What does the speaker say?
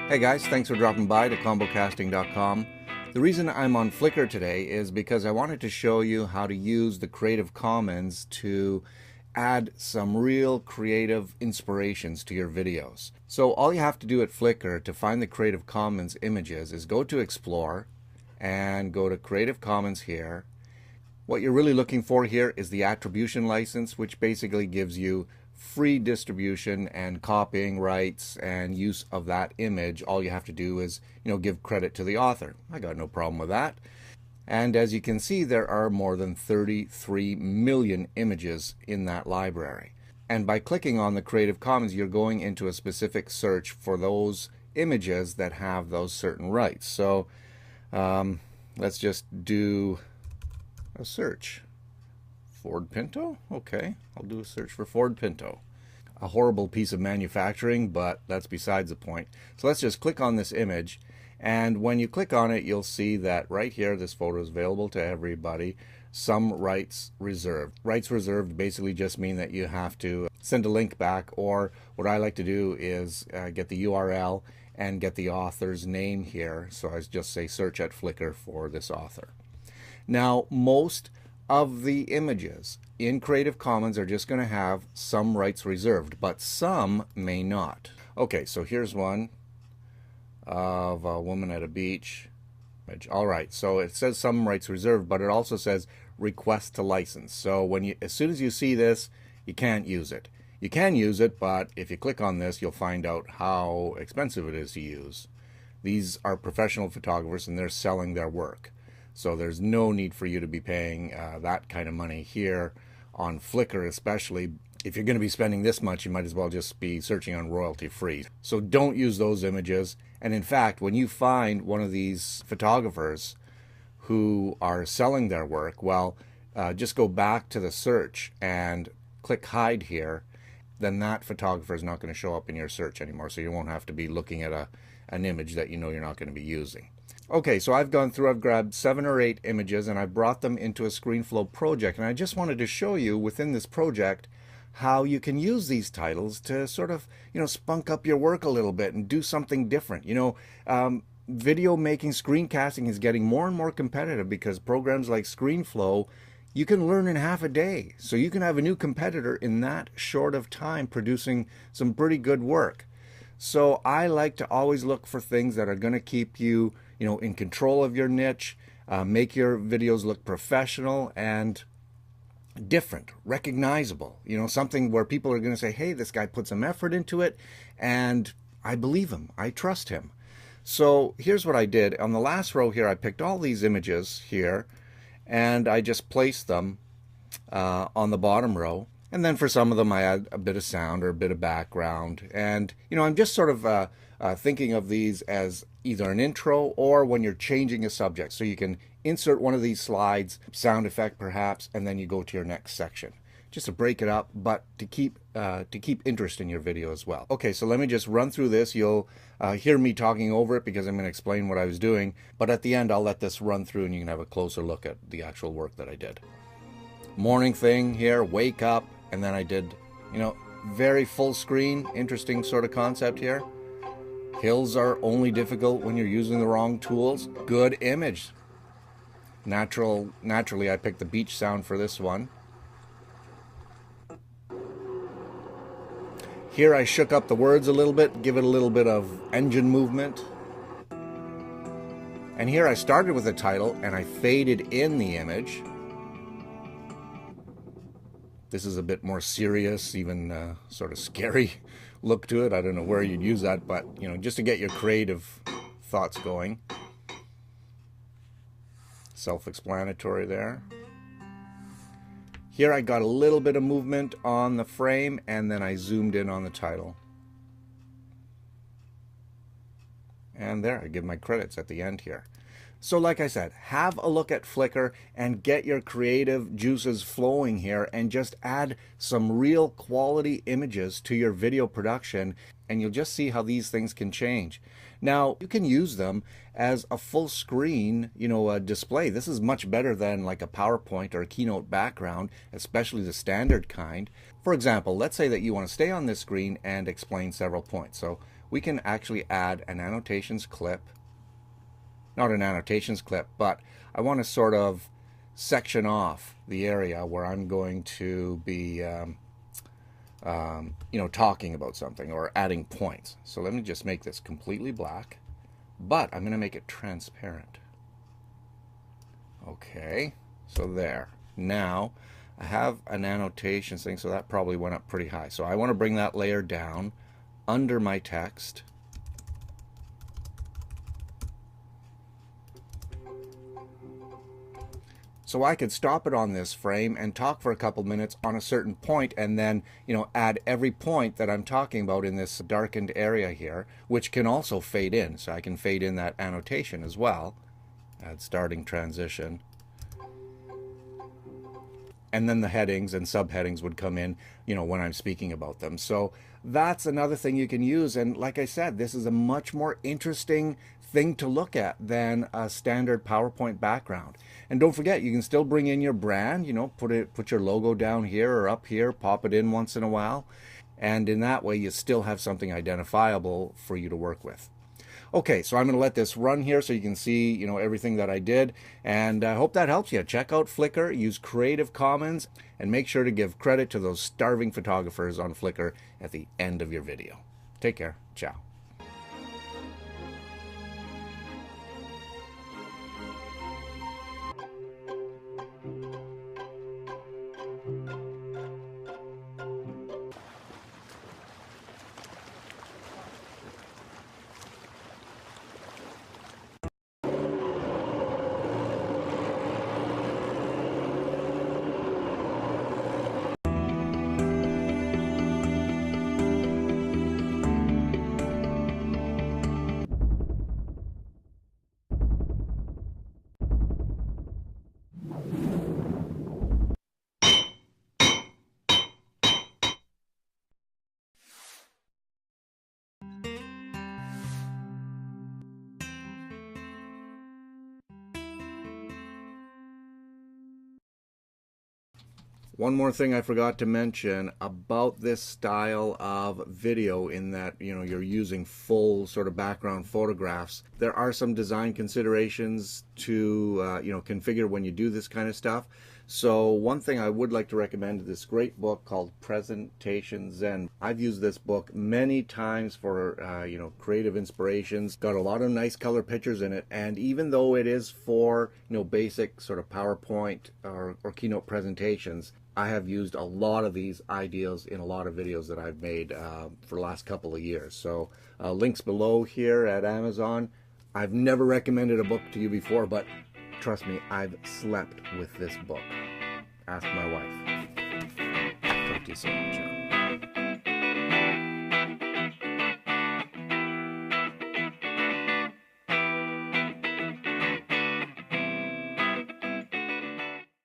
Hey guys, thanks for dropping by to ComboCasting.com. The reason I'm on Flickr today is because I wanted to show you how to use the Creative Commons to add some real creative inspirations to your videos. So all you have to do at Flickr to find the Creative Commons images is go to Explore and go to Creative Commons here. What you're really looking for here is the attribution license, which basically gives you free distribution and copying rights and use of that image. All you have to do is, give credit to the author. I got no problem with that. And as you can see, there are more than 33 million images in that library. And by clicking on the Creative Commons, you're going into a specific search for those images that have those certain rights. So let's just do a search. Ford Pinto? Okay, I'll do a search for Ford Pinto. A horrible piece of manufacturing, but that's besides the point. So let's just click on this image, and when you click on it, you'll see that right here, this photo is available to everybody. Some rights reserved. Rights reserved basically just mean that you have to send a link back, or what I like to do is get the URL and get the author's name here. So I just say search at Flickr for this author. Now, most of the images in Creative Commons are just going to have some rights reserved, but some may not. Okay, so here's one of a woman at a beach. All right, so it says some rights reserved, but it also says request to license. So as soon as you see this, you can't use it. You can use it, but if you click on this, you'll find out how expensive it is to use. These are professional photographers and they're selling their work. So there's no need for you to be paying that kind of money here on Flickr, especially. If you're going to be spending this much, you might as well just be searching on royalty free. So don't use those images. And in fact, when you find one of these photographers who are selling their work, well, just go back to the search and click hide here. Then that photographer is not going to show up in your search anymore. So you won't have to be looking at an image that you know you're not going to be using. Okay, so I've gone through, I've grabbed 7 or 8 images and I brought them into a ScreenFlow project. And I just wanted to show you within this project how you can use these titles to sort of, spunk up your work a little bit and do something different. Video making, screencasting is getting more and more competitive because programs like ScreenFlow, you can learn in half a day. So you can have a new competitor in that short of time producing some pretty good work. So I like to always look for things that are going to keep you, in control of your niche, make your videos look professional and different, recognizable, something where people are going to say, hey, this guy put some effort into it and I believe him, I trust him. So here's what I did. On the last row here, I picked all these images here and I just placed them on the bottom row. And then for some of them, I add a bit of sound or a bit of background. And, I'm just sort of thinking of these as either an intro or when you're changing a subject. So you can insert one of these slides, sound effect perhaps, and then you go to your next section. Just to break it up, but to keep interest in your video as well. Okay, so let me just run through this. You'll hear me talking over it because I'm going to explain what I was doing. But at the end, I'll let this run through and you can have a closer look at the actual work that I did. Morning thing here, wake up. And then I did, very full screen, interesting sort of concept here. Hills are only difficult when you're using the wrong tools. Good image. Naturally, I picked the beach sound for this one. Here I shook up the words a little bit, give it a little bit of engine movement. And here I started with a title and I faded in the image. This is a bit more serious, even sort of scary look to it. I don't know where you'd use that, but, just to get your creative thoughts going. Self-explanatory there. Here I got a little bit of movement on the frame, and then I zoomed in on the title. And there, I give my credits at the end here. So like I said, have a look at Flickr and get your creative juices flowing here and just add some real quality images to your video production. and you'll just see how these things can change. Now, you can use them as a full screen, display. This is much better than like a PowerPoint or a Keynote background, especially the standard kind. For example, let's say that you want to stay on this screen and explain several points. So we can actually add an annotations clip. Not an annotations clip, but I want to sort of section off the area where I'm going to be talking about something or adding points. So let me just make this completely black, but I'm going to make it transparent. Okay, so there. Now I have an annotations thing, so that probably went up pretty high. So I want to bring that layer down under my text. So I could stop it on this frame and talk for a couple minutes on a certain point, and then, add every point that I'm talking about in this darkened area here, which can also fade in. So I can fade in that annotation as well. Add starting transition. And then the headings and subheadings would come in, when I'm speaking about them. So that's another thing you can use. And like I said, this is a much more interesting thing to look at than a standard PowerPoint background. And don't forget, you can still bring in your brand, put your logo down here or up here, pop it in once in a while. And in that way, you still have something identifiable for you to work with. Okay, so I'm going to let this run here so you can see, everything that I did. And I hope that helps you. Check out Flickr, use Creative Commons, and make sure to give credit to those starving photographers on Flickr at the end of your video. Take care. Ciao. One more thing I forgot to mention about this style of video, in that you're using full sort of background photographs. There are some design considerations to configure when you do this kind of stuff. So one thing I would like to recommend is this great book called Presentation Zen. I've used this book many times for creative inspirations. Got a lot of nice color pictures in it, and even though it is for basic sort of PowerPoint or Keynote presentations, I have used a lot of these ideas in a lot of videos that I've made for the last couple of years. So links below here at Amazon. I've never recommended a book to you before, but trust me, I've slept with this book. Ask my wife. Talk to you soon.